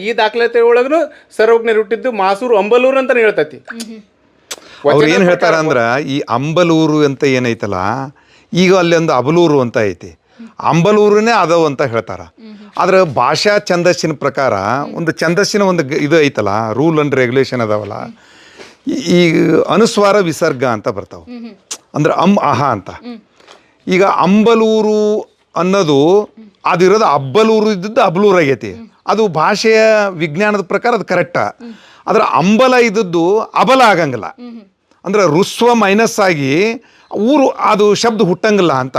ಈ ದಾಖಲಾತಿ ಒಳಗೂ ಸರ್ವಜ್ಞರು ಹುಟ್ಟಿದ್ದು ಮಾಸೂರು ಅಂಬಲೂರು ಅಂತಾನೆ ಹೇಳ್ತತಿ. ಅವ್ರು ಏನ್ ಹೇಳ್ತಾರ ಅಂದ್ರ ಈ ಅಂಬಲೂರು ಅಂತ ಏನೈತಲ್ಲ, ಈಗ ಅಲ್ಲಿ ಒಂದು ಅಬಲೂರು ಅಂತ ಐತಿ, ಅಂಬಲೂರನ್ನೇ ಅದಾವ ಅಂತ ಹೇಳ್ತಾರ. ಆದ್ರೆ ಭಾಷಾ ಛಂದಸ್ಸಿನ ಪ್ರಕಾರ ಒಂದು ಛಂದಸ್ಸಿನ ಒಂದು ಇದು ಐತಲ್ಲ, ರೂಲ್ ಅಂಡ್ ರೆಗ್ಯುಲೇಷನ್ ಅದಾವಲ್ಲ, ಈ ಅನುಸ್ವಾರ ವಿಸರ್ಗ ಅಂತ ಬರ್ತಾವ. ಅಂದ್ರೆ ಅಹ ಅಂತ. ಈಗ ಅಂಬಲೂರು ಅನ್ನೋದು ಅದಿರೋದು ಅಬ್ಬಲೂರು ಇದ್ದದ್ದು ಅಬ್ಲೂರು ಆಗೈತಿ. ಅದು ಭಾಷೆಯ ವಿಜ್ಞಾನದ ಪ್ರಕಾರ ಅದು ಕರೆಕ್ಟ. ಆದ್ರೆ ಅಂಬಲ ಇದ್ದದ್ದು ಅಬಲ ಆಗಂಗಿಲ್ಲ. ಅಂದ್ರೆ ರುಸ್ವ ಮೈನಸ್ ಆಗಿ ಊರು ಅದು ಶಬ್ದ ಹುಟ್ಟಂಗಿಲ್ಲ ಅಂತ.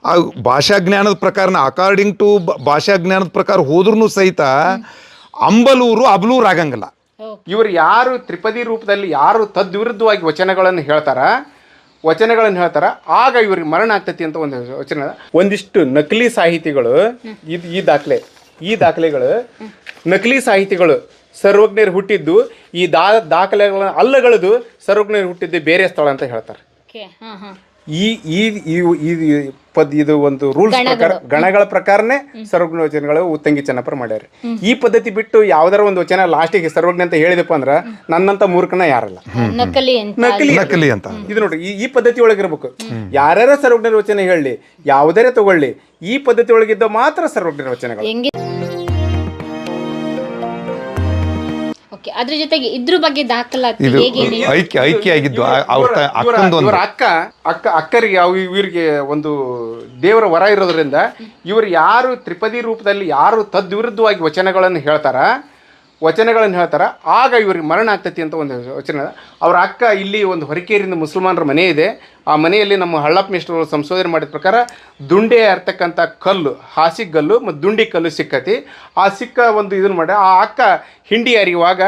ಆ ಭಾಷಾಜ್ಞಾನದ ಪ್ರಕಾರನ ಅಕಾರ್ಡಿಂಗ್ ಟು ಭಾಷಾಜ್ಞಾನದ ಪ್ರಕಾರ ಹೋದ್ರೂ ಸಹಿತ ಅಂಬಲೂರು ಅಬ್ಲೂರು ಆಗಂಗಿಲ್ಲ. ಇವರು ಯಾರು ತ್ರಿಪದಿ ರೂಪದಲ್ಲಿ ಯಾರು ತದ್ವಿರುದ್ಧವಾಗಿ ವಚನಗಳನ್ನು ಹೇಳ್ತಾರ ಆಗ ಇವ್ರಿಗೆ ಮರಣ ಆಗ್ತೈತಿ ಅಂತ ಒಂದು ವಚನ. ಒಂದಿಷ್ಟು ನಕಲಿ ಸಾಹಿತಿಗಳು ಈ ದಾಖಲೆಗಳು ನಕಲಿ ಸಾಹಿತಿಗಳು ಸರ್ವಜ್ಞರು ಹುಟ್ಟಿದ್ದು ಈ ದಾಖಲೆಗಳನ್ನ ಅಲ್ಲಗಳದು ಸರ್ವಜ್ಞರು ಹುಟ್ಟಿದ್ದು ಬೇರೆ ಸ್ಥಳ ಅಂತ ಹೇಳ್ತಾರೆ. ಇದು ಒಂದು ರೂಲ್ಸ್ ಪ್ರಕಾರ ಗಣಗಳ ಪ್ರಕಾರನೇ ಸರ್ವಜ್ಞ ವಚನಗಳು ಉತ್ತಂಗಿ ಚೆನ್ನಪ್ಪರು ಮಾಡ್ಯಾರ. ಈ ಪದ್ಧತಿ ಬಿಟ್ಟು ಯಾವ್ದಾರ ಒಂದು ವಚನ ಲಾಸ್ಟಿಗೆ ಸರ್ವಜ್ಞ ಅಂತ ಹೇಳಿದಪ್ಪ ಅಂದ್ರ ನನ್ನಂತ ಮೂರ್ಖನ ಯಾರಲ್ಲ, ನಕಲಿ ಅಂತ. ಇದು ನೋಡ್ರಿ, ಈ ಪದ್ಧತಿ ಒಳಗಿರ್ಬೇಕು. ಯಾರ್ಯಾರ ಸರ್ವಜ್ಞರ ವಚನ ಹೇಳಲಿ, ಯಾವುದೇ ತಗೊಳ್ಳಿ, ಈ ಪದ್ಧತಿ ಒಳಗಿದ್ದ ಮಾತ್ರ ಸರ್ವಜ್ಞರ ವಚನಗಳು. ಅದ್ರ ಜೊತೆಗೆ ಇದ್ರ ಬಗ್ಗೆ ದಾಖಲಾತಿ ಐಕ್ಯ ಆಗಿದ್ದು ಇವರ ಅಕ್ಕರಿಗೆ ಇವರಿಗೆ ಒಂದು ದೇವರ ವರ ಇರೋದ್ರಿಂದ ಇವರು ಯಾರು ತ್ರಿಪದಿ ರೂಪದಲ್ಲಿ ಯಾರು ತದ್ವಿರುದ್ಧವಾಗಿ ವಚನಗಳನ್ನು ಹೇಳ್ತಾರ ಆಗ ಇವ್ರಿಗೆ ಮರಣ ಆಗ್ತೈತಿ ಅಂತ ಒಂದು ವಚನ. ಅವ್ರ ಅಕ್ಕ ಇಲ್ಲಿ ಒಂದು ಹೊರಕೇರಿಯಿಂದ ಮುಸಲ್ಮಾನರ ಮನೆ ಇದೆ. ಆ ಮನೆಯಲ್ಲಿ ನಮ್ಮ ಹಳ್ಳಪ್ಪ ಮಿಸ್ಟರ್ ಸಂಶೋಧನೆ ಮಾಡಿದ ಪ್ರಕಾರ ದುಂಡೆ ಇರ್ತಕ್ಕಂಥ ಕಲ್ಲು, ಹಾಸಿಗಲ್ಲು ಮತ್ತು ದುಂಡಿ ಕಲ್ಲು ಸಿಕ್ಕತಿ. ಆ ಸಿಕ್ಕ ಒಂದು ಇದನ್ನು ಮಾಡಿ ಆ ಅಕ್ಕ ಹಿಂಡಿ ಅರಿಯುವಾಗ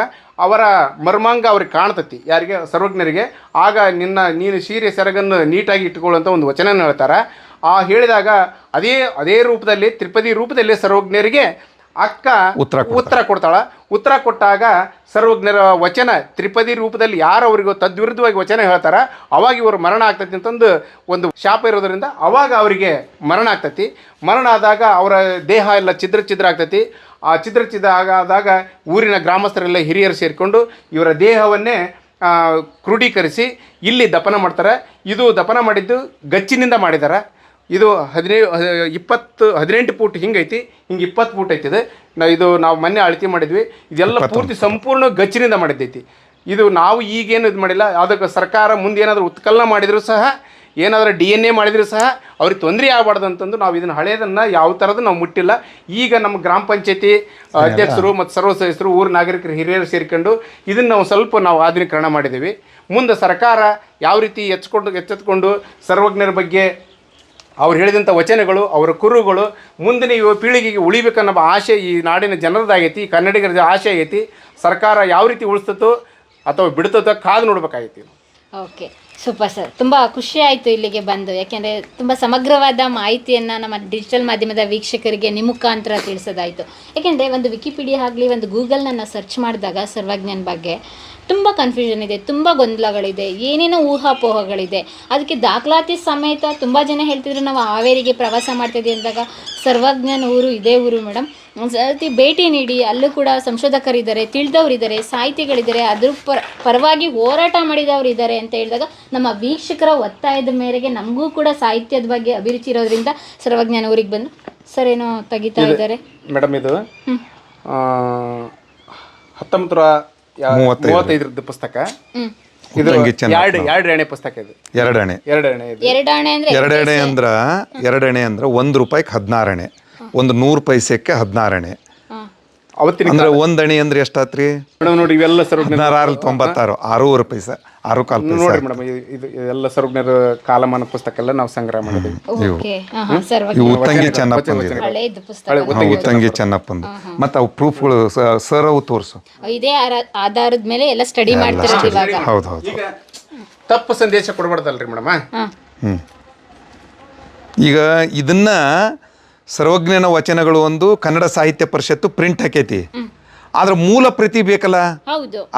ಅವರ ಮರ್ಮಾಂಗ ಅವ್ರಿಗೆ ಕಾಣ್ತತಿ, ಯಾರಿಗೆ? ಸರ್ವಜ್ಞರಿಗೆ. ಆಗ ನೀನು ಸೀರೆ ಸೆರಗನ್ನು ನೀಟಾಗಿ ಇಟ್ಕೊಳ್ಳುವಂಥ ಒಂದು ವಚನ ಹೇಳ್ತಾರೆ. ಆ ಹೇಳಿದಾಗ ಅದೇ ರೂಪದಲ್ಲಿ ತ್ರಿಪದಿ ರೂಪದಲ್ಲಿ ಸರ್ವಜ್ಞರಿಗೆ ಅಕ್ಕ ಉತ್ತರ ಕೊಡ್ತಾಳ. ಉತ್ತರ ಕೊಟ್ಟಾಗ ಸರ್ವಜ್ಞರ ವಚನ ತ್ರಿಪದಿ ರೂಪದಲ್ಲಿ ಯಾರು ಅವರಿಗೂ ತದ್ವಿರುದ್ಧವಾಗಿ ವಚನ ಹೇಳ್ತಾರ ಅವಾಗ ಇವರು ಮರಣ ಆಗ್ತೈತಿ ಅಂತಂದು ಒಂದು ಶಾಪ ಇರೋದ್ರಿಂದ ಅವಾಗ ಅವರಿಗೆ ಮರಣ ಆಗ್ತೈತಿ. ಮರಣ ಆದಾಗ ಅವರ ದೇಹ ಎಲ್ಲ ಛಿದ್ರ ಆಗ್ತೈತಿ. ಆ ಛಿದ್ರ ಆದಾಗ ಊರಿನ ಗ್ರಾಮಸ್ಥರೆಲ್ಲ ಹಿರಿಯರು ಸೇರಿಕೊಂಡು ಇವರ ದೇಹವನ್ನೇ ಕ್ರೋಢೀಕರಿಸಿ ಇಲ್ಲಿ ದಫನ ಮಾಡ್ತಾರೆ. ಇದು ದಫನ ಮಾಡಿದ್ದು ಗಚ್ಚಿನಿಂದ ಮಾಡಿದ್ದಾರೆ. ಇದು 18 ಫೂಟ್ ಹಿಂಗೈತಿ, ಹಿಂಗೆ 20 ಫೂಟ್ ಐತಿದೆ. ಇದು ನಾವು ಮೊನ್ನೆ ಅಳತೆ ಮಾಡಿದ್ವಿ. ಇದೆಲ್ಲ ಪೂರ್ತಿ ಸಂಪೂರ್ಣ ಗಚ್ಚಿನಿಂದ ಮಾಡಿದ್ದೈತಿ. ಇದು ನಾವು ಈಗೇನು ಇದು ಮಾಡಿಲ್ಲ. ಅದಕ್ಕೆ ಸರ್ಕಾರ ಮುಂದೆ ಏನಾದರೂ ಉತ್ಕಲನ ಮಾಡಿದರೂ ಸಹ, ಏನಾದರೂ DNA ಮಾಡಿದರೂ ಸಹ ಅವ್ರಿಗೆ ತೊಂದರೆ ಆಗಬಾರ್ದು ಅಂತಂದು ನಾವು ಇದನ್ನು ಹಳೆಯದನ್ನು ಯಾವ ಥರದ್ದು ನಾವು ಮುಟ್ಟಿಲ್ಲ. ಈಗ ನಮ್ಮ ಗ್ರಾಮ ಪಂಚಾಯತಿ ಅಧ್ಯಕ್ಷರು ಮತ್ತು ಸರ್ವ ಸದಸ್ಯರು, ಊರು ನಾಗರಿಕರು, ಹಿರಿಯರು ಸೇರಿಕೊಂಡು ಇದನ್ನು ನಾವು ಸ್ವಲ್ಪ ಆಧುನೀಕರಣ ಮಾಡಿದ್ದೀವಿ. ಮುಂದೆ ಸರ್ಕಾರ ಯಾವ ರೀತಿ ಎಚ್ಚೆತ್ಕೊಂಡು ಸರ್ವಜ್ಞರ ಬಗ್ಗೆ ಅವ್ರು ಹೇಳಿದಂಥ ವಚನಗಳು, ಅವರ ಕುರುಗಳು ಮುಂದಿನ ಪೀಳಿಗೆಗೆ ಉಳಿಬೇಕನ್ನೋ ಆಸೆ ಈ ನಾಡಿನ ಜನರದಾಗೈತಿ, ಕನ್ನಡಿಗರ ಆಸೆ ಆಗೈತಿ. ಸರ್ಕಾರ ಯಾವ ರೀತಿ ಉಳಿಸ್ತೋ ಅಥವಾ ಬಿಡ್ತೋ ಕಾದು ನೋಡ್ಬೇಕಾಗೈತಿ. Okay, super sir. ತುಂಬ ಖುಷಿ ಆಯಿತು ಇಲ್ಲಿಗೆ ಬಂದು. ಯಾಕೆಂದರೆ ತುಂಬ ಸಮಗ್ರವಾದ ಮಾಹಿತಿಯನ್ನು ನಮ್ಮ ಡಿಜಿಟಲ್ ಮಾಧ್ಯಮದ ವೀಕ್ಷಕರಿಗೆ ನಿಮ್ಮ ಮುಖಾಂತರ ತಿಳಿಸೋದಾಯಿತು. ಯಾಕೆಂದರೆ ಒಂದು ವಿಕಿಪೀಡಿಯಾ ಆಗಲಿ, ಒಂದು ಗೂಗಲ್ನ ಸರ್ಚ್ ಮಾಡಿದಾಗ ಸರ್ವಜ್ಞನ ಬಗ್ಗೆ ತುಂಬ ಕನ್ಫ್ಯೂಷನ್ ಇದೆ, ತುಂಬ ಗೊಂದಲಗಳಿದೆ, ಏನೇನೋ ಊಹಾಪೋಹಗಳಿದೆ. ಅದಕ್ಕೆ ದಾಖಲಾತಿ ಸಮೇತ ತುಂಬ ಜನ ಹೇಳ್ತಿದ್ರು ನಾವು ಹಾವೇರಿಗೆ ಪ್ರವಾಸ ಮಾಡ್ತಿದ್ದೀವಿ ಅಂದಾಗ ಸರ್ವಜ್ಞನ ಊರು ಇದೇ ಊರು ಮೇಡಮ್, ಒಂದು ಸರ್ತಿ ಭೇಟಿ ನೀಡಿ. ಅಲ್ಲೂ ಕೂಡ ಸಂಶೋಧಕರಿದ್ದಾರೆ, ತಿಳಿದವರಿದ್ದಾರೆ, ಸಾಹಿತಿಗಳಿದ್ದಾರೆ, ಅದ್ರ ಪರವಾಗಿ ಹೋರಾಟ ಮಾಡಿದವರಿದ್ದಾರೆ ಅಂತ ಹೇಳಿದಾಗ ನಮ್ಮ ವೀಕ್ಷಕರ ಒತ್ತಾಯದ ಮೇರೆಗೆ ನಮಗೂ ಕೂಡ ಸಾಹಿತ್ಯದ ಬಗ್ಗೆ ಅಭಿರುಚಿ ಇರೋದ್ರಿಂದ ಸರ್ವಜ್ಞನ ಊರಿಗೆ ಬಂದು ಸರ್ ಏನೋ ತೆಗಿತಾ ಇದ್ದಾರೆ ಮೇಡಮ್. ಇದು 1935 ಪುಸ್ತಕ. ಇದು ಎರಡನೇ ಪುಸ್ತಕ. ಇದು ಎರಡಣೆ ಅಂದ್ರೆ 1 ರೂಪಾಯಿಗೆ 16 ಅಣೆ, ಒಂದು 100 ಪೈಸೆಕ್ಕೆ 16 ಅಣೆ. ಅವತ್ತಿನ ಅಂದ್ರೆ 1 ಅಣೆ ಅಂದ್ರೆ ಎಷ್ಟಾತ್ರಿ ಮೇಡಮ್? ನೋಡಿ, ಇವೆಲ್ಲ 1696 6 ಪೈಸೆ, 6 ಕಾಲ್ ಪೈಸೆ ನೋಡಿ ಮೇಡಮ್. ಇದು ಎಲ್ಲ ಸರ್ವಜ್ಞರ ಕಾಲಮಾನ ಪುಸ್ತಕ ಎಲ್ಲ ನಾವು ಸಂಗ್ರಹ ಮಾಡಿದ್ವಿ. ಉತ್ತಂಗಿ ಚೆನ್ನಪ್ಪಂದು ಮತ್ತೆ ಅವು ಪ್ರೂಫ್ಗಳು ಸರ್ ಅವು ತೋರಿಸು. ಇದೇ ಆಧಾರದ ಮೇಲೆ ಎಲ್ಲ ಸ್ಟಡಿ ಮಾಡ್ತಿರೋದು ಇವಾಗ. ಹೌದು. ಈಗ ತಪ್ಪು ಸಂದೇಶ ಕೊಡಬಾರ್ದಲ್ರಿ ಮೇಡಮ್. ಈಗ ಇದನ್ನ ಸರ್ವಜ್ಞನ ವಚನಗಳು ಒಂದು ಕನ್ನಡ ಸಾಹಿತ್ಯ ಪರಿಷತ್ತು ಪ್ರಿಂಟ್ ಹಾಕೈತಿ. ಆದ್ರೆ ಮೂಲ ಪ್ರತಿ ಬೇಕಲ್ಲ,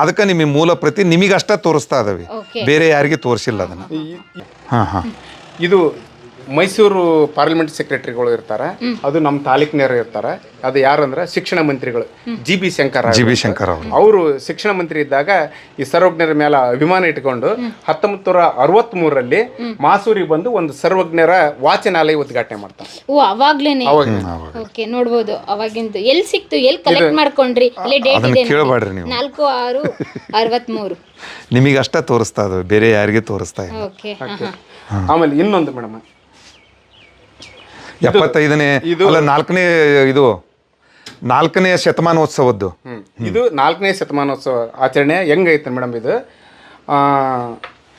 ಅದಕ್ಕೆ ನಿಮಗೆ ಮೂಲ ಪ್ರತಿ ನಿಮಗಷ್ಟ ತೋರಿಸ್ತಾ ಇದಾವೆ, ಬೇರೆ ಯಾರಿಗೆ ತೋರಿಸಿಲ್ಲ ಅದನ್ನ. ಇದು ಮೈಸೂರು ಪಾರ್ಲಿಮೆಂಟ್ ಸೆಕ್ರೆಟರಿಗಳು ಇರ್ತಾರೆ, ಅದು ನಮ್ಮ ತಾಲೂಕಿನವರು ಇರ್ತಾರೆ. ಅದು ಯಾರಂದ್ರೆ ಶಿಕ್ಷಣ ಮಂತ್ರಿಗಳು ಜಿ ಬಿ ಶಂಕರ್ ಅವರು ಶಿಕ್ಷಣ ಮಂತ್ರಿ ಇದ್ದಾಗ ಈ ಸರ್ವಜ್ಞರ ಮೇಲೆ ಅಭಿಮಾನ ಇಟ್ಕೊಂಡು 1963ರಲ್ಲಿ ಮಾಸೂರಿಗೆ ಬಂದು ಒಂದು ಸರ್ವಜ್ಞರ ವಾಚನಾಲಯ ಉದ್ಘಾಟನೆ ಮಾಡ್ತಾರೆ. ಓ ಅವಾಗ್ಲೇನೆ. ಓಕೆ, ನೋಡ್ಬೋದು ಅವಾಗಿಂದು. ಎಲ್ಲಿ ಸಿಕ್ತು, ಎಲ್ಲಿ ಕಲೆಕ್ಟ್ ಮಾಡ್ಕೊಂಡ್ರಿ? ಅಲ್ಲಿ ಡೇಟ್ ಇದೆ, ಕೇಳಬೇಡ್ರಿ ನೀವು. 4/6/63. ನಿಮಗೆ ಅಷ್ಟ ತೋರಿಸ್ತಾ ಅದು, ಬೇರೆ ಯಾರಿಗೆ ತೋರಿಸ್ತಾ ಇಲ್ಲ. ಓಕೆ. ಆಮೇಲೆ ಇನ್ನೊಂದು ಮೇಡಮ್, 75ನೇ ಅಲ್ಲ 4ನೇ ಶತಮಾನೋತ್ಸವದ್ದು. ಇದು 4ನೇ ಶತಮಾನೋತ್ಸವ ಆಚರಣೆ ಹೆಂಗೈತೆ ಮೇಡಮ್ ಇದು?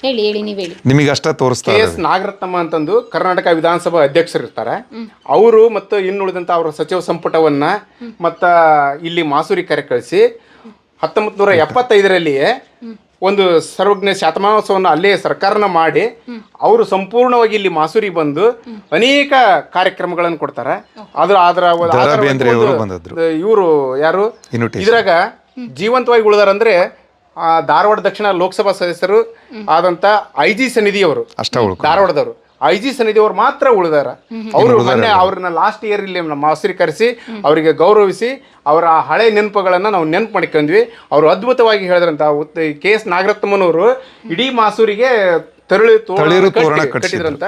ಹೇಳಿ ನೀವು ಹೇಳಿ. ನಿಮಗೆ ಅಷ್ಟ ತೋರಿಸ್ತಾ ಕೆ ಎಸ್ ನಾಗರತ್ನಮ್ಮ ಅಂತಂದು ಕರ್ನಾಟಕ ವಿಧಾನಸಭಾ ಅಧ್ಯಕ್ಷರು ಇರ್ತಾರೆ. ಅವರು ಮತ್ತು ಇನ್ನುಳಿದಂಥ ಅವರ ಸಚಿವ ಸಂಪುಟವನ್ನ ಮತ್ತ ಇಲ್ಲಿ ಮಾಸೂರಿ ಕರೆ ಕಳಿಸಿ 1975ರಲ್ಲಿಯೇ ಒಂದು ಸರ್ವಜ್ಞ ಶತಮಾನೋತ್ಸವವನ್ನು ಅಲ್ಲೇ ಸರ್ಕಾರನ ಮಾಡಿ ಅವರು ಸಂಪೂರ್ಣವಾಗಿ ಇಲ್ಲಿ ಮಾಸೂರಿಗೆ ಬಂದು ಅನೇಕ ಕಾರ್ಯಕ್ರಮಗಳನ್ನು ಕೊಡ್ತಾರೆ. ಇವರು ಯಾರು ಇದ್ರಾಗ ಜೀವಂತವಾಗಿ ಉಳಿದಾರಂದ್ರೆ ಧಾರವಾಡ ದಕ್ಷಿಣ ಲೋಕಸಭಾ ಸದಸ್ಯರು ಆದಂತ IG ಸನ್ನಿಧಿಯವರು, ಧಾರವಾಡದವರು IG ಸನ್ನಿಧಿಯವರು ಮಾತ್ರ ಉಳಿದಾರ. ಅವರು ಮೊನ್ನೆ ಅವ್ರನ್ನ ಲಾಸ್ಟ್ ಇಯರ್ ಇಲ್ಲಿ ನಮ್ಮ ಮಾಸೂರಿ ಕರೆಸಿ ಅವರಿಗೆ ಗೌರವಿಸಿ ಅವರ ಹಳೆ ನೆನಪುಗಳನ್ನು ನಾವು ನೆನಪು ಮಾಡ್ಕೊಂಡ್ವಿ. ಅವರು ಅದ್ಭುತವಾಗಿ ಹೇಳಿದ್ರಂತ ಕೆ ಎಸ್ ನಾಗರತ್ನಮ್ಮನವರು ಇಡೀ ಮಾಸೂರಿಗೆ ತಳಿರು ತೋರಣ ಕಟ್ಟಿದ್ರಂತ.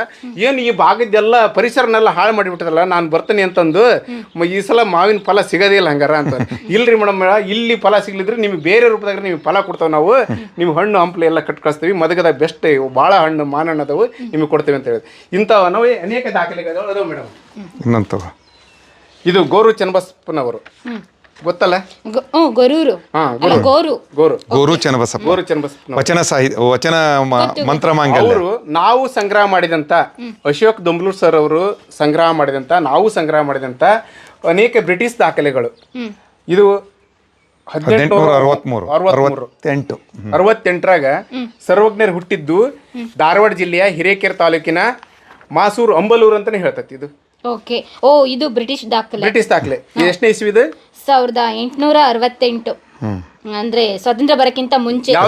ಏನು ಈ ಭಾಗದ್ದೆಲ್ಲ ಪರಿಸರನೆಲ್ಲ ಹಾಳು ಮಾಡಿಬಿಟ್ಟದಲ್ಲ, ನಾನು ಬರ್ತೀನಿ ಅಂತಂದು ಈ ಸಲ ಮಾವಿನ ಫಲ ಸಿಗೋದೇ ಇಲ್ಲ ಹಂಗಾರ ಅಂತ. ಇಲ್ರಿ ಮೇಡಮ್, ಇಲ್ಲಿ ಫಲ ಸಿಗ್ಲಿದ್ರೆ ನಿಮ್ಗೆ ಬೇರೆ ರೂಪದಾಗ ನಿಮ್ಗೆ ಫಲ ಕೊಡ್ತಾವೆ ನಾವು, ನಿಮ್ಗೆ ಹಣ್ಣು ಹಂಪ್ಲೆ ಎಲ್ಲ ಕಟ್ ಕಳಿಸ್ತೀವಿ, ಮದಗದ ಬೆಸ್ಟ್ ಭಾಳ ಹಣ್ಣು ಮಾನಣ್ಣ ಅದಾವು ನಿಮ್ಗೆ ಕೊಡ್ತೇವೆ ಅಂತ ಹೇಳಿದ್ರು. ಇಂಥವು ನಾವು ಅನೇಕ ದಾಖಲೆಗಳು ಅದಾವೆ ಮೇಡಮ್. ಇನ್ನಂತವ ಇದು ಗೋರು ಚನ್ನಬಸಪ್ಪನವರು ಗೊತ್ತಲ್ಲ? ಗೊರೂರು ಗೋರು ಚನ್ನಬಸಪ್ಪ ವಚನ ಸಾಹಿತ್ಯ ವಚನ ಮಂತ್ರ ಮಾಂಗಲ್ಯ. ಅವರು ನಾವು ಸಂಗ್ರಹ ಮಾಡಿದಂಥ ಅಶೋಕ್ ದೊಂಬ್ಲೂರ್ ಸರ್ ಅವರು ಸಂಗ್ರಹ ಮಾಡಿದಂಥ ಅನೇಕ ಬ್ರಿಟಿಷ್ ದಾಖಲೆಗಳು. ಇದು 1868ರಾಗ ಸರ್ವಜ್ಞರು ಹುಟ್ಟಿದ್ದು ಧಾರವಾಡ ಜಿಲ್ಲೆಯ ಹಿರೇಕೆರೆ ತಾಲೂಕಿನ ಮಾಸೂರು ಅಂಬಲೂರು ಅಂತಾನೆ ಹೇಳ್ತತಿ. ಇದು ಓಕೆ. ಓ, ಇದು ಬ್ರಿಟಿಷ್ ದಾಖಲೆ. ಎಷ್ಟನೇ ಇಸ್ವಿ ಇದು? 1868. ಅಂದ್ರೆ ಸ್ವಾತಂತ್ರ್ಯ ಬರಕ್ಕಿಂತ ಮುಂಚೆ. ಯಾವ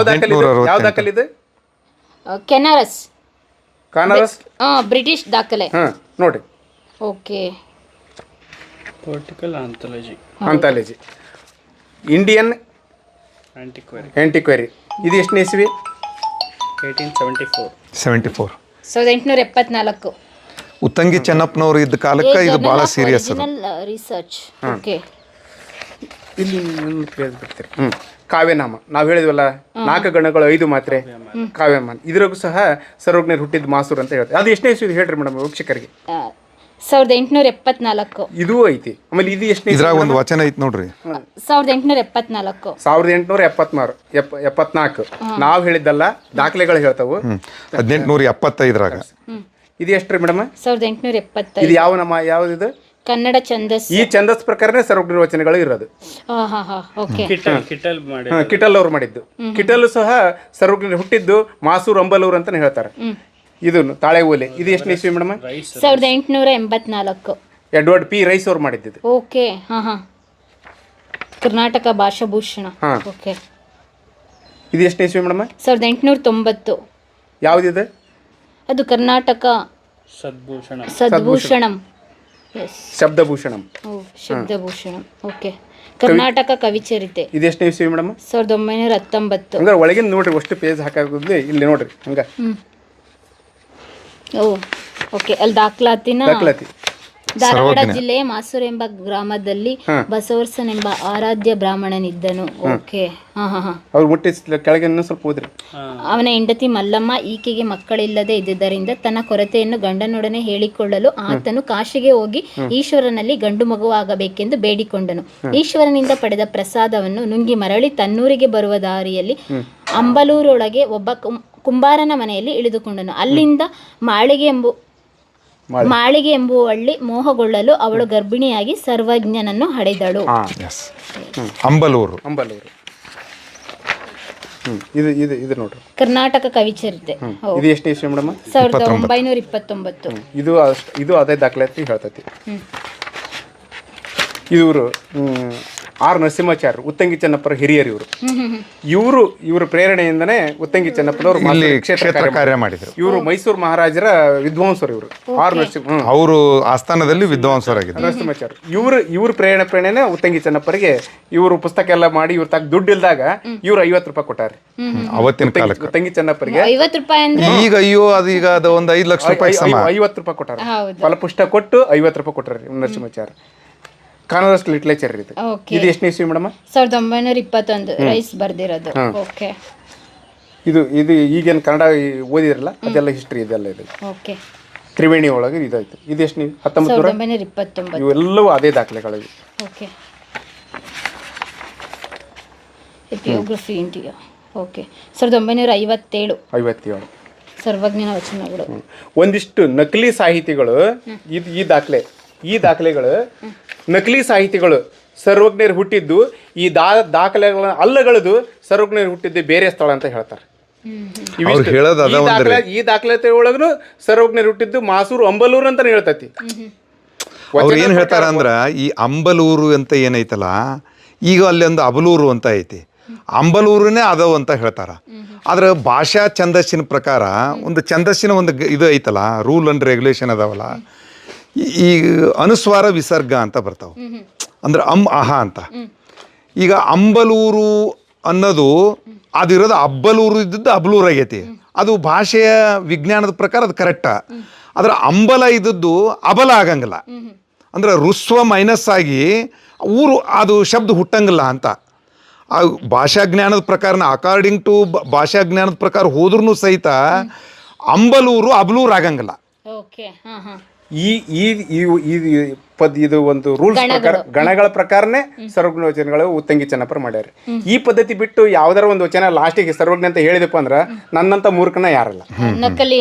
ದಾಖಲೆ ಇದು? ಕೆನರಸ್ ಬ್ರಿಟಿಷ್ ದಾಖಲೆ ನೋಡಿ. Okay. Political anthology Indian antiquary. ಇದು ಎಷ್ಟನೇ ಇಸ್ವಿ? 1874. 1874. ಉತ್ತಂಗಿ ಚೆನ್ನಪ್ಪನವರು ಇದ್ದ ಕಾಲಕ್ಕೆ ಇದು ಬಹಳ ಸೀರಿಯಸ್ ರಿಸರ್ಚ್. ಓಕೆ. ಇಲ್ಲಿ ಕಾವ್ಯನಾಮ ನಾವು ಹೇಳಿದ್ವಲ್ಲ, 4 ಗಣಗಳು 5 ಮಾತ್ರೆ ಕಾವ್ಯನಾಮ. ಇದ್ರಾಗೂ ಸಹ ಸರ್ವಜ್ಞರು ಹುಟ್ಟಿದ ಮಾಸೂರು ಅಂತ ಹೇಳ್ತಾರೆ. ಅದು ಎಷ್ಟನೇ ಇಸ್ವಿ ಹೇಳ್ರಿ ಮೇಡಮ್ ವೀಕ್ಷಕರಿಗೆ? 1874. ಇದು ಐತಿ. ಆಮೇಲೆ ಇದು ಎಷ್ಟನೇ? ಇದ್ರಾಗ ಒಂದು ವಚನ ಐತಿ ನೋಡ್ರಿ, 1874. 1874. ನಾವು ಹೇಳಿದ್ದಲ್ಲ, ದಾಖಲೆಗಳು ಹೇಳ್ತಾವು. 1875ರಾಗ. ಇದು ಎಷ್ಟ್ರಿ ಮೇಡಮ್? 1875. ಇದು ಯಾವ್ದಿದು? ಕನ್ನಡ ಛಂದಸ್. ಈ ಛಂದಸ್ ಪ್ರಕಾರನೇ ಸರ್ವಜ್ಞರ ವಚನಗಳು ಇರೋದು. ಕಿಟಲ್ ಅವ್ರು ಮಾಡಿದ್ದು. ಕಿಟಲ್ ಸಹ ಸರ್ವಜ್ಞರು ಹುಟ್ಟಿದ್ದು ಮಾಸೂರು ಅಂಬಲೂರು ಅಂತಾನೆ ಹೇಳ್ತಾರೆ. ಇದು ತಾಳೆ ಓಲೆ. ಇದು ಎಷ್ಟನೇ ಇಸ್ವಿ ಮೇಡಮ್? 1884. ಎಡ್ವರ್ಡ್ ಪಿ ರೈಸ್ ಅವ್ರು ಮಾಡಿದ್ದು. ಓಕೆ. ಕರ್ನಾಟಕ ಭಾಷಾಭೂಷಣ. ಓಕೆ. ಇದು ಎಷ್ಟನೇ ಇಸ್ವಿ ಮೇಡಮ್? 1890. ಯಾವ್ದಿದೆ? ಅದು ಕರ್ನಾಟಕ ಸದ್ಭೂಷಣಂ. ಶಬ್ದಭೂಷಣಂ. ಶಬ್ದಭೂಷಣಂ. ಓಕೆ. ಕರ್ನಾಟಕ ಕವಿಚರಿತೆ. ಇದು ಎಷ್ಟನೇ ಇಸ್ವಿ ಮೇಡಮ್? 1919. ಹಂಗಾರೆ ಒಳಗಿನ ನೋಡ್ರಿ, ಅಷ್ಟು ಪೇಜ್ ಹಾಕಾಗೋದ್ಲಿ ಇಲ್ಲಿ ನೋಡ್ರಿ ಹಂಗ. ಓ, ಓಕೆ. ಅಲ್ಲಿ ದಾಖಲಾತಿ ಧಾರವಾಡ ಜಿಲ್ಲೆಯ ಮಾಸೂರು ಎಂಬ ಗ್ರಾಮದಲ್ಲಿ ಬಸವರ್ಸನೆಂಬ ಆರಾಧ್ಯ ಬ್ರಾಹ್ಮಣನಿದ್ದನು. ಓಕೆ. ಅವ್ರು ಮುಟ್ಟಿ ಕೆಳಗೆ ಸ್ವಲ್ಪ ಹೋದ್ರಿ. ಅವನ ಹೆಂಡತಿ ಮಲ್ಲಮ್ಮ ಈಕೆಗೆ ಮಕ್ಕಳಿಲ್ಲದೆ ಇದ್ದುದರಿಂದ ತನ್ನ ಕೊರತೆಯನ್ನು ಗಂಡನೊಡನೆ ಹೇಳಿಕೊಳ್ಳಲು ಆತನು ಕಾಶಿಗೆ ಹೋಗಿ ಈಶ್ವರನಲ್ಲಿ ಗಂಡು ಮಗುವಾಗಬೇಕೆಂದು ಬೇಡಿಕೊಂಡನು. ಈಶ್ವರನಿಂದ ಪಡೆದ ಪ್ರಸಾದವನ್ನು ನುಂಗಿ ಮರಳಿ ತನ್ನೂರಿಗೆ ಬರುವ ದಾರಿಯಲ್ಲಿ ಅಂಬಲೂರೊಳಗೆ ಒಬ್ಬ ಕುಂಬಾರನ ಮನೆಯಲ್ಲಿ ಇಳಿದುಕೊಂಡನು. ಅಲ್ಲಿಂದ ಮಾಳಿಗೆ ಎಂಬುವಳ್ಳಿ ಮೋಹಗೊಳ್ಳಲು ಅವಳು ಗರ್ಭಿಣಿಯಾಗಿ ಸರ್ವಜ್ಞನನ್ನು ಹಡೆದಳು. ಅಂಬಲೂರು. ಇದು ನೋಡ್ರಿ, ಕರ್ನಾಟಕ ಕವಿಚರಿತೆ. ಇದು ಎಷ್ಟನೇ ಇಸ್ವಿ ಮೇಡಮ್? 1929. ಇದು ಅದೇ ದಾಖಲಾತಿ ಹೇಳ್ತೈತಿ. ಇವರು ಆರ್ ನರಸಿಂಹಾಚಾರ್ಯರು ಉತ್ತಂಗಿ ಚೆನ್ನಪ್ಪರ ಹಿರಿಯರು ಇವ್ರ ಪ್ರೇರಣೆಯಿಂದನೇ ಉತ್ತಂಗಿ ಚೆನ್ನಪ್ಪನವರು ಇಲ್ಲಿ ಕ್ಷೇತ್ರ ಕ್ಷೇತ್ರ ಕಾರ್ಯ ಮಾಡಿದ್ರು. ಇವರು ಮೈಸೂರು ಮಹಾರಾಜರ ವಿದ್ವಾಂಸರು. ಇವರು ಆರ್ ನರಸಿಂಹ ಅವರು ಆಸ್ಥಾನದಲ್ಲಿ ವಿದ್ವಾಂಸರಾಗಿದ್ದರು. ನರಸಿಂಹಾಚಾರ್ಯ ಇವ್ರ ಪ್ರೇರಣೆ ಉತ್ತಂಗಿ ಚೆನ್ನಪ್ಪರಿಗೆ ಇವರು ಪುಸ್ತಕ ಎಲ್ಲ ಮಾಡಿ ಇವ್ರ ತಕ್ಕ ದುಡ್ಡು ಇಲ್ದಾಗ ಇವ್ರು 50 ರೂಪಾಯಿ ಕೊಟ್ಟಾರೆ ಅವತ್ತಿನ ಕಾಲಕ್ಕೆ. ಉತ್ತಂಗಿ ಚೆನ್ನಪ್ಪರಿಗೆ 50 ರೂಪಾಯಿ ಅಂದ್ರೆ ಈಗ ಅಯ್ಯೋ ಅದೀಗ ಅದು ಒಂದು 5 ಲಕ್ಷ ರೂಪಾಯಿ ಸಮ. 50 ರೂಪಾಯಿ ಕೊಟ್ಟಾರೆ. ಫಲಪುಷ್ಟ ಕೊಟ್ಟು 50 ರೂಪಾಯಿ ಕೊಟ್ಟಾರೆ ನರಸಿಂಹಾಚಾರ್ಯ. ಕನ್ನಡ ಲಿಟ್ರೇಚರ್ ಇದು. ಇದು ಎಷ್ಟನೇ ಇಸ್ವಿ ಮೇಡಮ್? 1921 ರೈಸ್ ಬರ್ದಿರೋದು. ಓಕೆ. ಇದು ಈಗೇನು ಕನ್ನಡ ಓದಿದ್ರಲ್ಲ ಅದೆಲ್ಲ ಹಿಸ್ಟ್ರಿ ಇದೆಲ್ಲ ಇದೆ. ಓಕೆ. ತ್ರಿವೇಣಿ ಒಳಗೆ ಇದಾಯ್ತು. ಇದು ಎಷ್ಟು 1929 ಇವೆಲ್ಲವೂ ಅದೇ ದಾಖಲೆಗಳು. ಓಕೆ. ಎಪಿಯೋಗ್ರಫಿ ಇಂಡಿಯಾ. ಓಕೆ. 1957 ಸರ್ವಜ್ಞನ ವಚನಗಳು. ಒಂದಿಷ್ಟು ನಕಲಿ ಸಾಹಿತಿಗಳು ಈ ದಾಖಲೆಗಳು ನಕಲಿ ಸಾಹಿತಿಗಳು ಸರ್ವಜ್ಞರು ಹುಟ್ಟಿದ್ದು ಈ ದಾಖಲೆಗಳನ್ನ ಅಲ್ಲಗಳದು ಸರ್ವಜ್ಞರು ಹುಟ್ಟಿದ್ದು ಬೇರೆ ಸ್ಥಳ ಅಂತ ಹೇಳ್ತಾರೆ. ಈ ದಾಖಲಾತಿ ಒಳಗೂ ಸರ್ವಜ್ಞರು ಹುಟ್ಟಿದ್ದು ಮಾಸೂರು ಅಂಬಲೂರು ಅಂತ ಹೇಳ್ತತಿ. ಅವ್ರು ಏನ್ ಹೇಳ್ತಾರ ಅಂದ್ರ ಈ ಅಂಬಲೂರು ಅಂತ ಏನೈತಲ್ಲ, ಈಗ ಅಲ್ಲಿ ಒಂದು ಅಬಲೂರು ಅಂತ ಐತಿ, ಅಂಬಲೂರನ್ನೇ ಅದವು ಅಂತ ಹೇಳ್ತಾರ. ಆದ್ರೆ ಭಾಷಾ ಛಂದಸ್ಸಿನ ಪ್ರಕಾರ ಒಂದು ಛಂದಸ್ಸಿನ ಒಂದು ಇದು ಐತಲ್ಲ, ರೂಲ್ ಅಂಡ್ ರೆಗ್ಯುಲೇಷನ್ ಅದಾವಲ್ಲ, ಈ ಅನುಸ್ವಾರ ವಿಸರ್ಗ ಅಂತ ಬರ್ತಾವ. ಅಂದ್ರೆ ಅಹ ಅಂತ. ಈಗ ಅಂಬಲೂರು ಅನ್ನೋದು ಅದಿರೋದು ಅಬ್ಬಲೂರು ಇದ್ದದ್ದು ಅಬ್ಲೂರು ಆಗೈತಿ. ಅದು ಭಾಷೆಯ ವಿಜ್ಞಾನದ ಪ್ರಕಾರ ಅದು ಕರೆಕ್ಟ. ಆದ್ರೆ ಅಂಬಲ ಇದ್ದದ್ದು ಅಬಲ ಆಗಂಗಿಲ್ಲ. ಅಂದ್ರೆ ರುಸ್ವ ಮೈನಸ್ ಆಗಿ ಊರು ಅದು ಶಬ್ದ ಹುಟ್ಟಂಗಿಲ್ಲ ಅಂತ. ಆ ಭಾಷಾಜ್ಞಾನದ ಪ್ರಕಾರನ ಅಕಾರ್ಡಿಂಗ್ ಟು ಭಾಷಾಜ್ಞಾನದ ಪ್ರಕಾರ ಹೋದ್ರೂ ಸಹಿತ ಅಂಬಲೂರು ಅಬ್ಲೂರು ಆಗಂಗಿಲ್ಲ. ಇದು ಒಂದು ರೂಲ್ಸ್ ಪ್ರಕಾರ ಗಣಗಳ ಪ್ರಕಾರನೇ ಸರ್ವಜ್ಞ ವಚನಗಳು ಉತ್ತಂಗಿ ಚೆನ್ನಪ್ಪರ ಮಾಡ್ಯಾರ. ಈ ಪದ್ಧತಿ ಬಿಟ್ಟು ಯಾವ್ದಾರ ಒಂದು ವಚನ ಲಾಸ್ಟಿಗೆ ಸರ್ವಜ್ಞ ಅಂತ ಹೇಳಿದಪ್ಪ ಅಂದ್ರ ನನ್ನಂತ ಮೂರ್ಖನ ಯಾರಲ್ಲ, ನಕಲಿ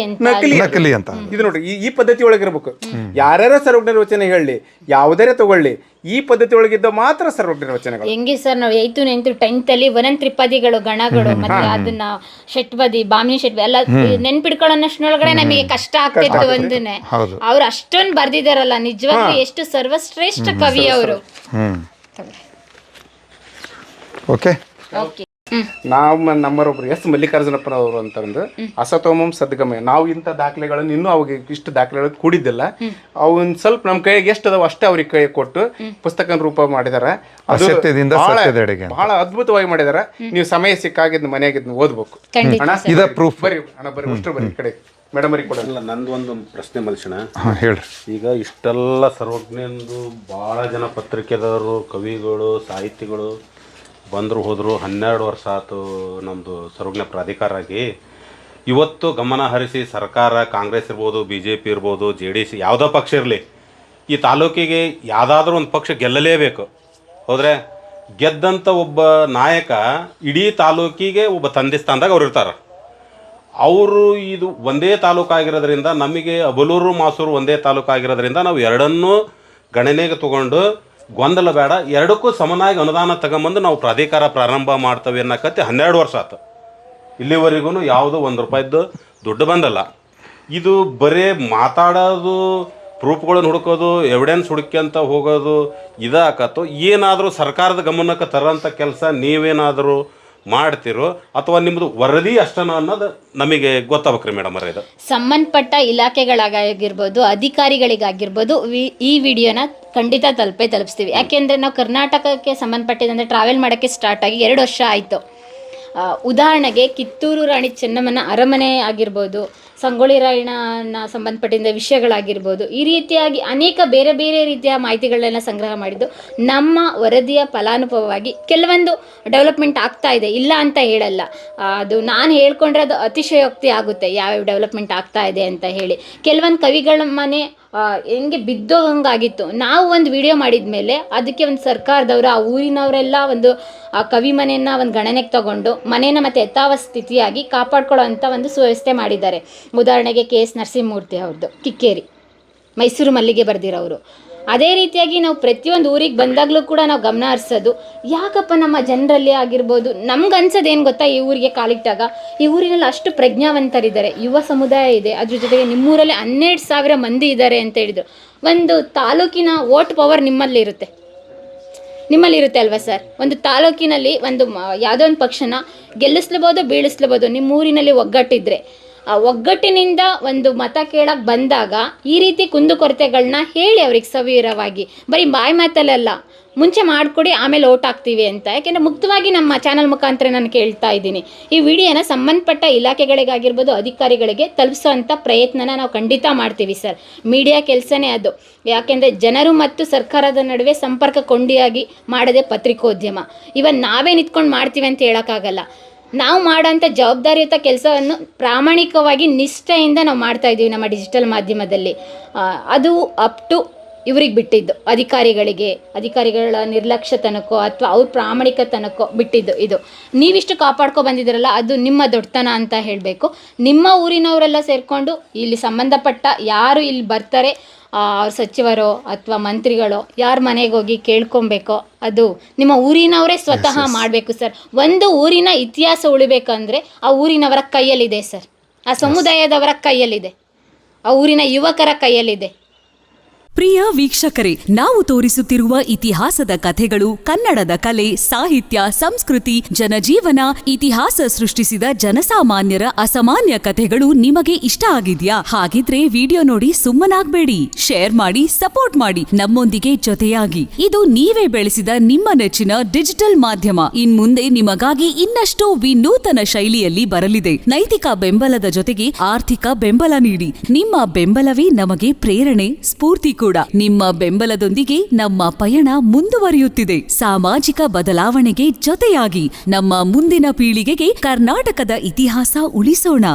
ಅಂತ. ಇದು ನೋಡ್ರಿ ಈ ಪದ್ಧತಿ ಒಳಗಿರ್ಬೇಕು. ಯಾರ್ಯಾರ ಸರ್ವಜ್ಞರ ವಚನ ಹೇಳಿ ಯಾವುದೇ ತಗೊಳ್ಳಿ, ಈ ಪದ್ಧತಿ ಒಳಗಿದ್ದ ಮಾತ್ರ ಸರ್ವಜ್ಞರ ವಚನಗಳು. ಹೆಂಗೆ ಸರ್ ನಾವು 8th 9th 10th ಅಲ್ಲಿ ಒಂದೊಂದು ತ್ರಿಪದಿಗಳು ಗಣಗಳು ಮತ್ತೆ ಅದನ್ನ ಷಟ್ಪದಿ ಬಾಮಿನಿ ಷಟ್ಪದಿ ಎಲ್ಲ ನೆನ್ಪಿಡ್ಕೊಳ್ಳೋಷ್ಟೊಳಗಡೆ ನಮಗೆ ಕಷ್ಟ ಆಗ್ತಿತ್ತು. ಒಂದನ್ನೇ ಅವ್ರು ಅಷ್ಟೊಂದು ಬರ್ದಿದಾರಲ್ಲ, ನಿಜವಾಗ್ಲೂ ಎಷ್ಟು ಸರ್ವಶ್ರೇಷ್ಠ ಕವಿ ಅವರು. ಓಕೆ. ನಮ್ಮರೊಬ್ರು ಎಸ್ ಮಲ್ಲಿಕಾರ್ಜುನಪ್ಪನವರು ಅಂತಂದು ಅಸತೋಮಂ ಸದ್ಗಮಯ. ನಾವು ಇಂಥ ದಾಖಲೆಗಳನ್ನು ಇನ್ನೂ ಅವಾಗ ಇಷ್ಟು ದಾಖಲೆಗಳು ಕೂಡಿದ್ದಿಲ್ಲ. ಅವನ್ ಸ್ವಲ್ಪ ನಮ್ಮ ಕೈಗೆ ಎಷ್ಟು ಅದಾವ ಅಷ್ಟೇ ಅವ್ರಿಗೆ ಕೈ ಕೊಟ್ಟು ಪುಸ್ತಕ ರೂಪ ಮಾಡಿದಾರ. ಬಹಳ ಅದ್ಭುತವಾಗಿ ಮಾಡಿದಾರ. ನೀವು ಸಮಯ ಸಿಕ್ಕಾಗಿದ್ದು ಮನೆಯಾಗಿದ್ದು ಓದ್ಬೇಕು. ಬರ್ರಿ ಅಷ್ಟು ಬರ್ರಿ ಕಡೆ ಮೇಡಮ್ ಅವ್ರಿಗೆ ಕೊಡಲ್ಲ. ನಂದು ಒಂದು ಪ್ರಶ್ನೆ ಮಲ್ಸಣ ಹೇಳ್ರಿ. ಈಗ ಇಷ್ಟೆಲ್ಲ ಸರ್ವಜ್ಞಂದು ಭಾಳ ಜನ ಪತ್ರಿಕೆದವರು, ಕವಿಗಳು, ಸಾಹಿತಿಗಳು ಬಂದರು ಹೋದರು. 12 ವರ್ಷ ಆಯ್ತು ನಮ್ಮದು ಸರ್ವಜ್ಞ ಪ್ರಾಧಿಕಾರ ಆಗಿ. ಇವತ್ತು ಗಮನ ಹರಿಸಿ ಸರ್ಕಾರ, ಕಾಂಗ್ರೆಸ್ ಇರ್ಬೋದು, BJP ಇರ್ಬೋದು, JDC ಯಾವುದೋ ಪಕ್ಷ ಇರಲಿ, ಈ ತಾಲೂಕಿಗೆ ಯಾವುದಾದ್ರೂ ಒಂದು ಪಕ್ಷ ಗೆಲ್ಲಲೇಬೇಕು. ಹೋದರೆ ಗೆದ್ದಂಥ ಒಬ್ಬ ನಾಯಕ ಇಡೀ ತಾಲೂಕಿಗೆ ಒಬ್ಬ ತಂದೆ ಸ್ಥಾನದಾಗ ಅವ್ರು ಇರ್ತಾರೆ. ಅವರು ಇದು ಒಂದೇ ತಾಲೂಕು ಆಗಿರೋದ್ರಿಂದ, ನಮಗೆ ಅಬಲೂರು ಮಾಸೂರು ಒಂದೇ ತಾಲೂಕು ಆಗಿರೋದ್ರಿಂದ ನಾವು ಎರಡನ್ನೂ ಗಣನೆಗೆ ತಗೊಂಡು ಗೊಂದಲ ಬೇಡ, ಎರಡಕ್ಕೂ ಸಮನಾಗಿ ಅನುದಾನ ತಗೊಂಬಂದು ನಾವು ಪ್ರಾಧಿಕಾರ ಪ್ರಾರಂಭ ಮಾಡ್ತೇವೆ ಅನ್ನಕತ್ತಿ 12 ವರ್ಷ ಆಯ್ತು. ಇಲ್ಲಿವರೆಗೂ ಯಾವುದೋ ₹1 ದುಡ್ಡು ಬಂದಲ್ಲ. ಇದು ಬರೀ ಮಾತಾಡೋದು, ಪ್ರೂಫ್ಗಳನ್ನು ಹುಡುಕೋದು, ಎವಿಡೆನ್ಸ್ ಹುಡುಕ್ಯಂತ ಹೋಗೋದು ಇದಾಕತ್ತು. ಏನಾದರೂ ಸರ್ಕಾರದ ಗಮನಕ್ಕೆ ತರೋಂಥ ಕೆಲಸ ನೀವೇನಾದರೂ ಮಾಡ್ತಿರೋ ಅಥವಾ ನಿಮ್ಮದು ವರದಿ ಅಷ್ಟನ ಅನ್ನೋದು ನಮಗೆ ಗೊತ್ತಾಗ್ಬೇಕ್ರಿ ಮೇಡಮ್ ಅವರೇ. ಇದು ಸಂಬಂಧಪಟ್ಟ ಇಲಾಖೆಗಳಾಗಿರ್ಬೋದು, ಅಧಿಕಾರಿಗಳಿಗಾಗಿರ್ಬೋದು ಈ ವಿಡಿಯೋನ ಖಂಡಿತ ತಲುಪಿಸ್ತೀವಿ. ಯಾಕೆಂದರೆ ನಾವು ಕರ್ನಾಟಕಕ್ಕೆ ಸಂಬಂಧಪಟ್ಟಿದಂದರೆ ಟ್ರಾವೆಲ್ ಮಾಡೋಕ್ಕೆ ಸ್ಟಾರ್ಟ್ ಆಗಿ 2 ವರ್ಷ ಆಯಿತು. ಉದಾಹರಣೆಗೆ ಕಿತ್ತೂರು ರಾಣಿ ಚೆನ್ನಮ್ಮನ ಅರಮನೆ ಆಗಿರ್ಬೋದು, ಸಂಗೊಳ್ಳಿ ರಾಯಣ್ಣನ ಸಂಬಂಧಪಟ್ಟಿದ್ದ ವಿಷಯಗಳಾಗಿರ್ಬೋದು, ಈ ರೀತಿಯಾಗಿ ಅನೇಕ ಬೇರೆ ಬೇರೆ ರೀತಿಯ ಮಾಹಿತಿಗಳನ್ನೆಲ್ಲ ಸಂಗ್ರಹ ಮಾಡಿದ್ದು ನಮ್ಮ ವರದಿಯ ಫಲಾನುಭವವಾಗಿ ಕೆಲವೊಂದು ಡೆವಲಪ್ಮೆಂಟ್ ಆಗ್ತಾ ಇದೆ, ಇಲ್ಲ ಅಂತ ಹೇಳಲ್ಲ. ಅದು ನಾನು ಹೇಳ್ಕೊಂಡ್ರೆ ಅದು ಅತಿಶಯೋಕ್ತಿ ಆಗುತ್ತೆ ಯಾವ್ಯಾವ ಡೆವಲಪ್ಮೆಂಟ್ ಆಗ್ತಾ ಇದೆ ಅಂತ ಹೇಳಿ. ಕೆಲವೊಂದು ಕವಿಗಳ ಮನೆ ಹೆಂಗೆ ಬಿದ್ದೋಗಂಗಾಗಿತ್ತು. ನಾವು ಒಂದು ವಿಡಿಯೋ ಮಾಡಿದ ಮೇಲೆ ಅದಕ್ಕೆ ಒಂದು ಸರ್ಕಾರದವರು, ಆ ಊರಿನವರೆಲ್ಲ ಒಂದು ಆ ಕವಿ ಮನೆಯನ್ನು ಒಂದು ಗಣನೆಗೆ ತಗೊಂಡು ಮನೇನ ಮತ್ತು ಯಥಾವ ಸ್ಥಿತಿಯಾಗಿ ಕಾಪಾಡ್ಕೊಳ್ಳೋ ಅಂಥ ಒಂದು ಸುವ್ಯವಸ್ಥೆ ಮಾಡಿದ್ದಾರೆ. ಉದಾಹರಣೆಗೆ KS ನರಸಿಂಹಮೂರ್ತಿ ಅವ್ರದ್ದು ಕಿಕ್ಕೇರಿ, ಮೈಸೂರು ಮಲ್ಲಿಗೆ ಬರೆದಿರೋರು. ಅದೇ ರೀತಿಯಾಗಿ ನಾವು ಪ್ರತಿಯೊಂದು ಊರಿಗೆ ಬಂದಾಗಲೂ ಕೂಡ ನಾವು ಗಮನ ಹರಿಸೋದು, ಯಾಕಪ್ಪ ನಮ್ಮ ಜನರಲ್ಲಿ ಆಗಿರ್ಬೋದು, ನಮ್ಗೆ ಅನ್ಸೋದು ಏನು ಗೊತ್ತಾ, ಈ ಊರಿಗೆ ಕಾಲಿಟ್ಟಾಗ ಈ ಊರಿನಲ್ಲಿ ಅಷ್ಟು ಪ್ರಜ್ಞಾವಂತರಿದ್ದಾರೆ, ಯುವ ಸಮುದಾಯ ಇದೆ, ಅದ್ರ ಜೊತೆಗೆ ನಿಮ್ಮೂರಲ್ಲಿ 12,000 ಮಂದಿ ಇದ್ದಾರೆ ಅಂತ ಹೇಳಿದರು. ಒಂದು ತಾಲೂಕಿನ ವೋಟ್ ಪವರ್ ನಿಮ್ಮಲ್ಲಿ ಇರುತ್ತೆ. ನಿಮ್ಮಲ್ಲಿರುತ್ತೆ ಅಲ್ವಾ ಸರ್? ಒಂದು ತಾಲೂಕಿನಲ್ಲಿ ಒಂದು ಯಾವುದೋ ಒಂದು ಪಕ್ಷನ ಗೆಲ್ಲಿಸ್ಲಬೋದು, ಬೀಳಿಸ್ಲಬೋದು. ನಿಮ್ಮ ಊರಿನಲ್ಲಿ ಒಗ್ಗಟ್ಟಿದ್ರೆ, ಆ ಒಗ್ಗಟ್ಟಿನಿಂದ ಒಂದು ಮತ ಕೇಳಕ್ಕೆ ಬಂದಾಗ ಈ ರೀತಿ ಕುಂದುಕೊರತೆಗಳನ್ನ ಹೇಳಿ ಅವ್ರಿಗೆ ಸವಿರವಾಗಿ, ಬರೀ ಬಾಯಿ ಮಾತಲ್ಲ, ಮುಂಚೆ ಮಾಡಿಕೊಡಿ ಆಮೇಲೆ ಓಟ್ ಹಾಕ್ತೀವಿ ಅಂತ. ಯಾಕೆಂದರೆ ಮುಕ್ತವಾಗಿ ನಮ್ಮ ಚಾನಲ್ ಮುಖಾಂತರ ನಾನು ಕೇಳ್ತಾ ಇದ್ದೀನಿ, ಈ ವಿಡಿಯೋನ ಸಂಬಂಧಪಟ್ಟ ಇಲಾಖೆಗಳಿಗಾಗಿರ್ಬೋದು, ಅಧಿಕಾರಿಗಳಿಗೆ ತಲುಪಿಸೋವಂಥ ಪ್ರಯತ್ನನ ನಾವು ಖಂಡಿತ ಮಾಡ್ತೀವಿ ಸರ್. ಮೀಡಿಯಾ ಕೆಲಸನೇ ಅದು. ಯಾಕೆಂದರೆ ಜನರು ಮತ್ತು ಸರ್ಕಾರದ ನಡುವೆ ಸಂಪರ್ಕ ಕೊಂಡಿಯಾಗಿ ಮಾಡೋದೇ ಪತ್ರಿಕೋದ್ಯಮ. ಇವನ್ ನಾವೇ ನಿಂತ್ಕೊಂಡು ಮಾಡ್ತೀವಿ ಅಂತ ಹೇಳೋಕ್ಕಾಗಲ್ಲ. ನಾವು ಮಾಡೋಂಥ ಜವಾಬ್ದಾರಿಯುತ ಕೆಲಸವನ್ನು ಪ್ರಾಮಾಣಿಕವಾಗಿ ನಿಷ್ಠೆಯಿಂದ ನಾವು ಮಾಡ್ತಾಯಿದ್ದೀವಿ ನಮ್ಮ ಡಿಜಿಟಲ್ ಮಾಧ್ಯಮದಲ್ಲಿ. ಅದು ಅಪ್ ಟು ಇವ್ರಿಗೆ ಬಿಟ್ಟಿದ್ದು, ಅಧಿಕಾರಿಗಳ ನಿರ್ಲಕ್ಷ್ಯತನಕ್ಕೋ ಅಥವಾ ಅವ್ರ ಪ್ರಾಮಾಣಿಕತನಕ್ಕೋ ಬಿಟ್ಟಿದ್ದು. ಇದು ನೀವಿಷ್ಟು ಕಾಪಾಡ್ಕೊ ಬಂದಿದ್ದೀರಲ್ಲ, ಅದು ನಿಮ್ಮ ದೊಡ್ಡತನ ಅಂತ ಹೇಳಬೇಕು. ನಿಮ್ಮ ಊರಿನವರೆಲ್ಲ ಸೇರಿಕೊಂಡು ಇಲ್ಲಿ ಸಂಬಂಧಪಟ್ಟ ಯಾರು ಇಲ್ಲಿ ಬರ್ತಾರೆ, ಅವ್ರ ಸಚಿವರೋ ಅಥವಾ ಮಂತ್ರಿಗಳೋ ಯಾರ ಮನೆಗೆ ಹೋಗಿ ಕೇಳ್ಕೊಬೇಕೋ ಅದು ನಿಮ್ಮ ಊರಿನವರೇ ಸ್ವತಃ ಮಾಡಬೇಕು ಸರ್. ಒಂದು ಊರಿನ ಇತಿಹಾಸ ಉಳಿಬೇಕಂದ್ರೆ ಆ ಊರಿನವರ ಕೈಯಲ್ಲಿದೆ ಸರ್, ಆ ಸಮುದಾಯದವರ ಕೈಯಲ್ಲಿದೆ, ಆ ಊರಿನ ಯುವಕರ ಕೈಯಲ್ಲಿದೆ. ಪ್ರಿಯ ವೀಕ್ಷಕರೇ, ನಾವು ತೋರಿಸುತ್ತಿರುವ ಇತಿಹಾಸದ ಕಥೆಗಳು ಕನ್ನಡದ ಕಲೆ, ಸಾಹಿತ್ಯ, ಸಂಸ್ಕೃತಿ, ಜನಜೀವನ, ಇತಿಹಾಸ ಸೃಷ್ಟಿಸಿದ ಜನಸಾಮಾನ್ಯರ ಅಸಾಮಾನ್ಯ ಕಥೆಗಳು ನಿಮಗೆ ಇಷ್ಟ ಆಗಿದ್ಯಾ? ಹಾಗಿದ್ರೆ ವಿಡಿಯೋ ನೋಡಿ ಸುಮ್ಮನಾಗ್ಬೇಡಿ, ಶೇರ್ ಮಾಡಿ, ಸಪೋರ್ಟ್ ಮಾಡಿ, ನಮ್ಮೊಂದಿಗೆ ಜೊತೆಯಾಗಿ. ಇದು ನೀವೇ ಬೆಳೆಸಿದ ನಿಮ್ಮ ನೆಚ್ಚಿನ ಡಿಜಿಟಲ್ ಮಾಧ್ಯಮ. ಇನ್ಮುಂದೆ ನಿಮಗಾಗಿ ಇನ್ನಷ್ಟು ವಿನೂತನ ಶೈಲಿಯಲ್ಲಿ ಬರಲಿದೆ. ನೈತಿಕ ಬೆಂಬಲದ ಜೊತೆಗೆ ಆರ್ಥಿಕ ಬೆಂಬಲ ನೀಡಿ. ನಿಮ್ಮ ಬೆಂಬಲವೇ ನಮಗೆ ಪ್ರೇರಣೆ, ಸ್ಫೂರ್ತಿ ಕೂಡ. ನಿಮ್ಮ ಬೆಂಬಲದೊಂದಿಗೆ ನಮ್ಮ ಪಯಣ ಮುಂದುವರಿಯುತ್ತಿದೆ. ಸಾಮಾಜಿಕ ಬದಲಾವಣೆಗೆ ಜೊತೆಯಾಗಿ ನಮ್ಮ ಮುಂದಿನ ಪೀಳಿಗೆಗೆ ಕರ್ನಾಟಕದ ಇತಿಹಾಸ ಉಳಿಸೋಣ.